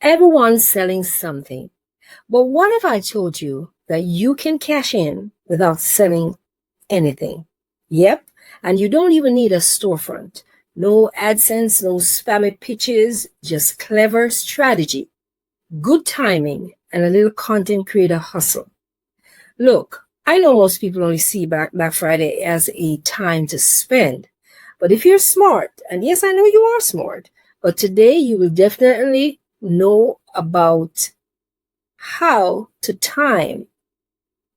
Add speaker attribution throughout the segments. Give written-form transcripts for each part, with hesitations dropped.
Speaker 1: Everyone's selling something. But what if I told you that you can cash in without selling anything? Yep. And you don't even need a storefront. No AdSense, no spammy pitches, just clever strategy, good timing, and a little content creator hustle. Look, I know most people only see Black Friday as a time to spend. But if you're smart, and yes, I know you are smart, but today you will definitely know about how to time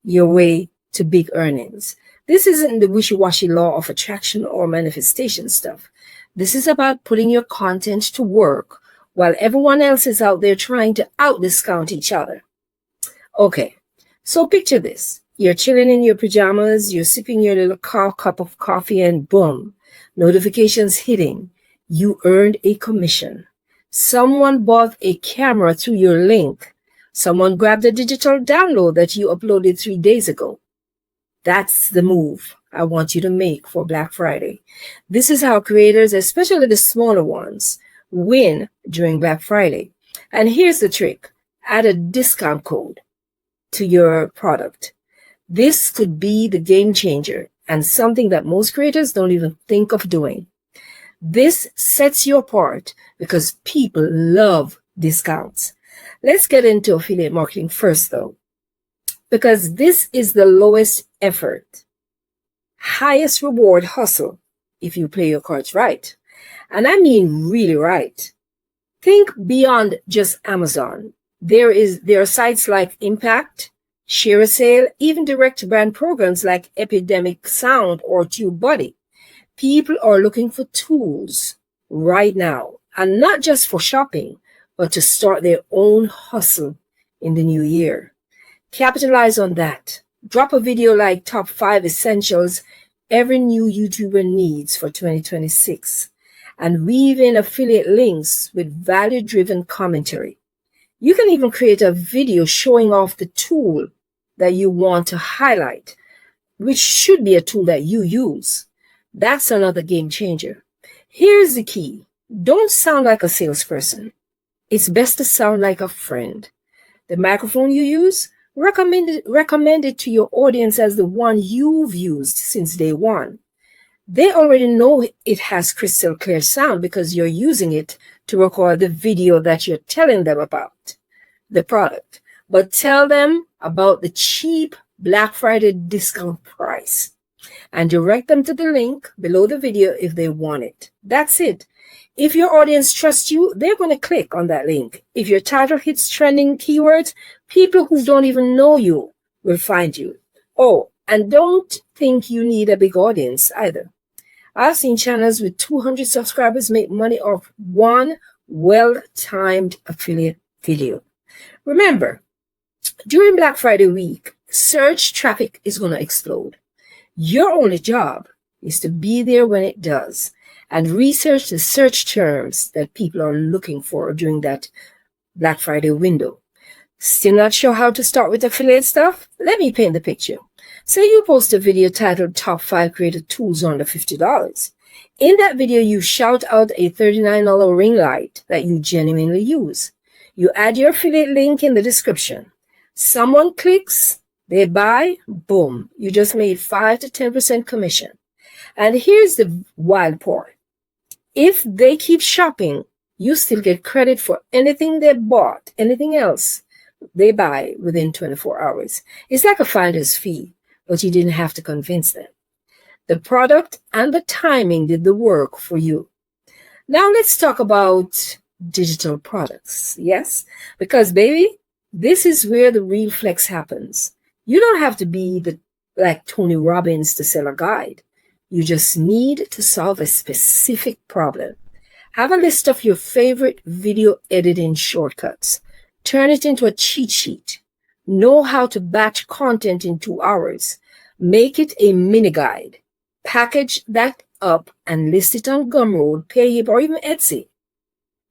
Speaker 1: your way to big earnings. This isn't the wishy-washy law of attraction or manifestation stuff. This is about putting your content to work while everyone else is out there trying to out-discount each other. Okay, so picture this. You're chilling in your pajamas, you're sipping your little cup of coffee, and boom, notifications hitting. You earned a commission. Someone bought a camera through your link. Someone grabbed a digital download that you uploaded 3 days ago. That's the move I want you to make for Black Friday. This is how creators, especially the smaller ones, win during Black Friday. And here's the trick. Add a discount code to your product. This could be the game changer and something that most creators don't even think of doing. This sets you apart because people love discounts. Let's get into affiliate marketing first, though, because this is the lowest effort, highest reward hustle if you play your cards right. And I mean really right. Think beyond just Amazon. There are sites like Impact, Share a Sale, even direct brand programs like Epidemic Sound or TubeBuddy. People are looking for tools right now, and not just for shopping, but to start their own hustle in the new year. Capitalize on that. Drop a video like top 5 essentials every new YouTuber needs for 2026, and weave in affiliate links with value-driven commentary. You can even create a video showing off the tool that you want to highlight, which should be a tool that you use. That's another game changer. Here's the key. Don't sound like a salesperson. It's best to sound like a friend. The microphone you use, recommend it to your audience as the one you've used since day one. They already know it has crystal clear sound because you're using it to record the video that you're telling them about the product. But tell them about the cheap Black Friday discount price and direct them to the link below the video if they want it. That's it. If your audience trusts you, they're going to click on that link. If your title hits trending keywords, people who don't even know you will find you. Oh, and don't think you need a big audience either. I've seen channels with 200 subscribers make money off one well-timed affiliate video. Remember, during Black Friday week, search traffic is going to explode. Your only job is to be there when it does and research the search terms that people are looking for during that Black Friday window. Still not sure how to start with affiliate stuff? Let me paint the picture. Say you post a video titled Top 5 Creative Tools Under $50. In that video, you shout out a $39 ring light that you genuinely use. You add your affiliate link in the description. Someone clicks, they buy, boom. You just made 5 to 10% commission. And here's the wild part. If they keep shopping, you still get credit for anything they bought, anything else they buy within 24 hours. It's like a finder's fee, but you didn't have to convince them. The product and the timing did the work for you. Now let's talk about digital products. Yes, because baby, this is where the real flex happens. You don't have to be like Tony Robbins to sell a guide. You just need to solve a specific problem. Have a list of your favorite video editing shortcuts. Turn it into a cheat sheet. Know how to batch content in 2 hours. Make it a mini guide. Package that up and list it on Gumroad, Payhip, or even Etsy.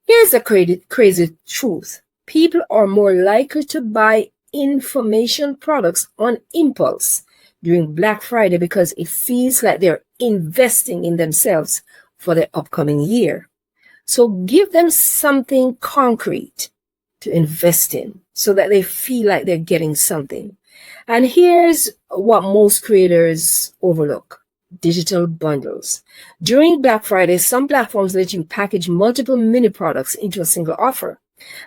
Speaker 1: Here's the crazy truth. People are more likely to buy information products on impulse during Black Friday because it feels like they're investing in themselves for the upcoming year. So give them something concrete. to invest in so that they feel like they're getting something. And here's what most creators overlook: digital bundles. During Black Friday, some platforms let you package multiple mini products into a single offer.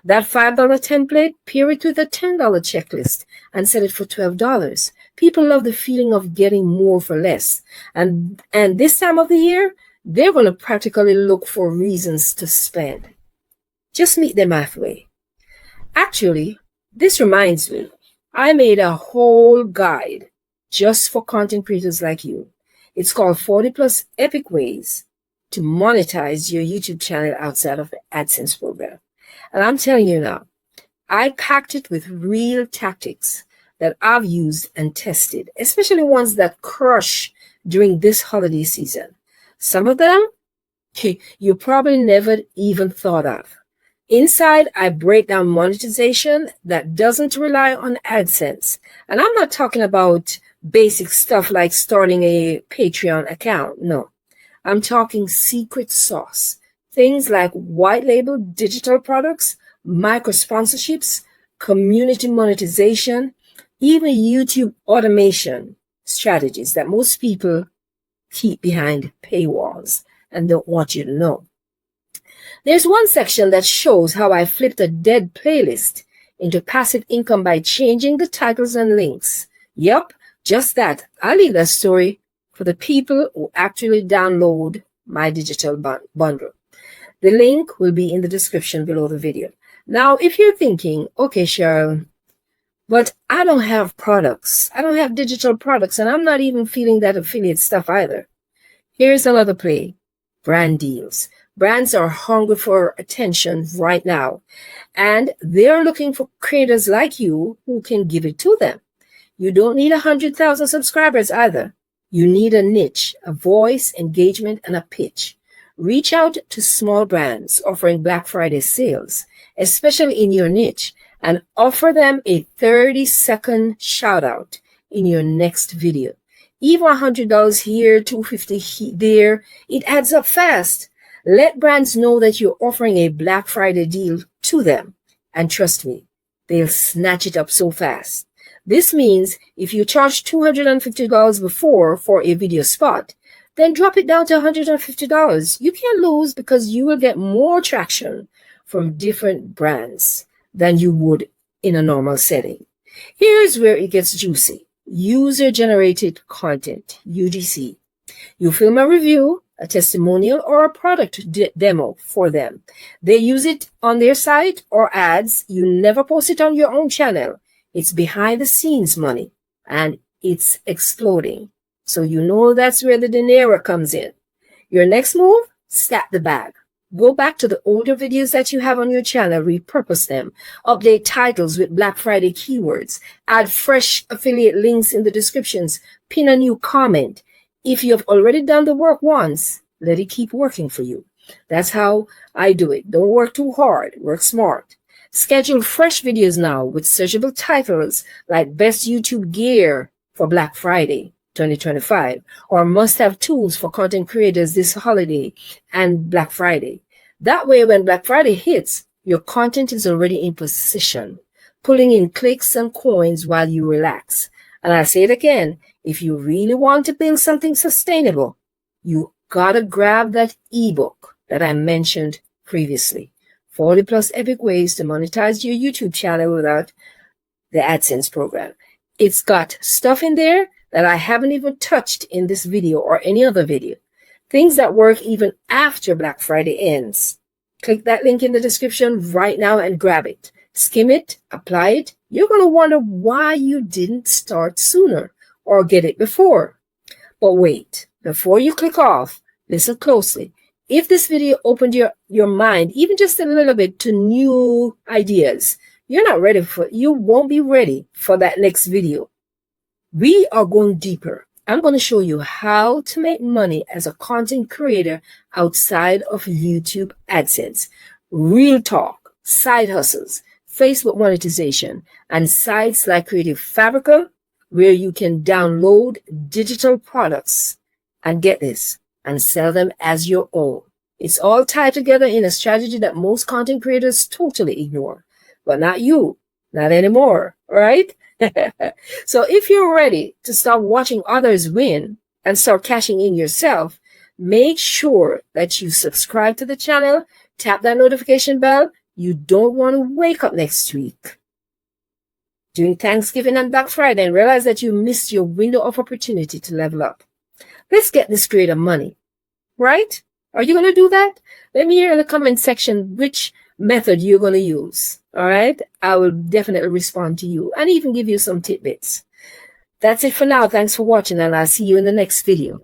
Speaker 1: That $5 template, pair it with a $10 checklist and sell it for $12. People love the feeling of getting more for less. And this time of the year, they're going to practically look for reasons to spend. Just meet them halfway. Actually, this reminds me, I made a whole guide just for content creators like you. It's called 40 Plus Epic Ways to Monetize Your YouTube Channel Outside of the AdSense program. And I'm telling you now, I packed it with real tactics that I've used and tested, especially ones that crush during this holiday season. Some of them you probably never even thought of. Inside, I break down monetization that doesn't rely on AdSense. And I'm not talking about basic stuff like starting a Patreon account. No, I'm talking secret sauce. Things like white label digital products, micro sponsorships, community monetization, even YouTube automation strategies that most people keep behind paywalls and don't want you to know. There's one section that shows how I flipped a dead playlist into passive income by changing the titles and links. Yep, just that. I'll leave that story for the people who actually download my digital bundle. The link will be in the description below the video. Now, if you're thinking, okay, Cheryl, but I don't have products. I don't have digital products, and I'm not even feeling that affiliate stuff either. Here's another play: brand deals. Brands are hungry for attention right now, and they're looking for creators like you who can give it to them. You don't need 100,000 subscribers either. You need a niche, a voice, engagement, and a pitch. Reach out to small brands offering Black Friday sales, especially in your niche, and offer them a 30-second shout out in your next video. Even $100 here, $250 there, it adds up fast. Let brands know that you're offering a Black Friday deal to them. And trust me, they'll snatch it up so fast. This means if you charged $250 before for a video spot, then drop it down to $150. You can't lose because you will get more traction from different brands than you would in a normal setting. Here's where it gets juicy. User-generated content, UGC. You film a review, a testimonial, or a product demo for them. They use it on their site or ads. You never post it on your own channel. It's behind the scenes money, and it's exploding. So you know that's where the dinero comes in. Your next move, stack the bag. Go back to the older videos that you have on your channel, repurpose them, update titles with Black Friday keywords, add fresh affiliate links in the descriptions, pin a new comment. If you have already done the work once, let it keep working for you. That's how I do it. Don't work too hard, work smart. Schedule fresh videos now with searchable titles like Best YouTube Gear for Black Friday 2025 or must-have tools for content creators this holiday and Black Friday. That way, when Black Friday hits, your content is already in position, pulling in clicks and coins while you relax. And I'll say it again, if you really want to build something sustainable, you gotta grab that ebook that I mentioned previously. 40 Plus Epic Ways to Monetize Your YouTube Channel Without the AdSense Program. It's got stuff in there that I haven't even touched in this video or any other video. Things that work even after Black Friday ends. Click that link in the description right now and grab it. Skim it, apply it. You're going to wonder why you didn't start sooner or get it before. But wait, before you click off, listen closely. If this video opened your mind even just a little bit to new ideas, you won't be ready for that next video. We are going deeper. I'm going to show you how to make money as a content creator outside of YouTube AdSense. Real talk, side hustles, Facebook monetization, and sites like Creative Fabrica, where you can download digital products and get this and sell them as your own. It's all tied together in a strategy that most content creators totally ignore. but not you. Not anymore, right? So if you're ready to start watching others win and start cashing in yourself, make sure that you subscribe to the channel, tap that notification bell. You don't want to wake up next week during Thanksgiving and Black Friday and realize that you missed your window of opportunity to level up. Let's get this creator money, right? Are you going to do that? Let me hear in the comment section which method you're going to use. All right. I will definitely respond to you and even give you some tidbits. That's it for now. Thanks for watching, and I'll see you in the next video.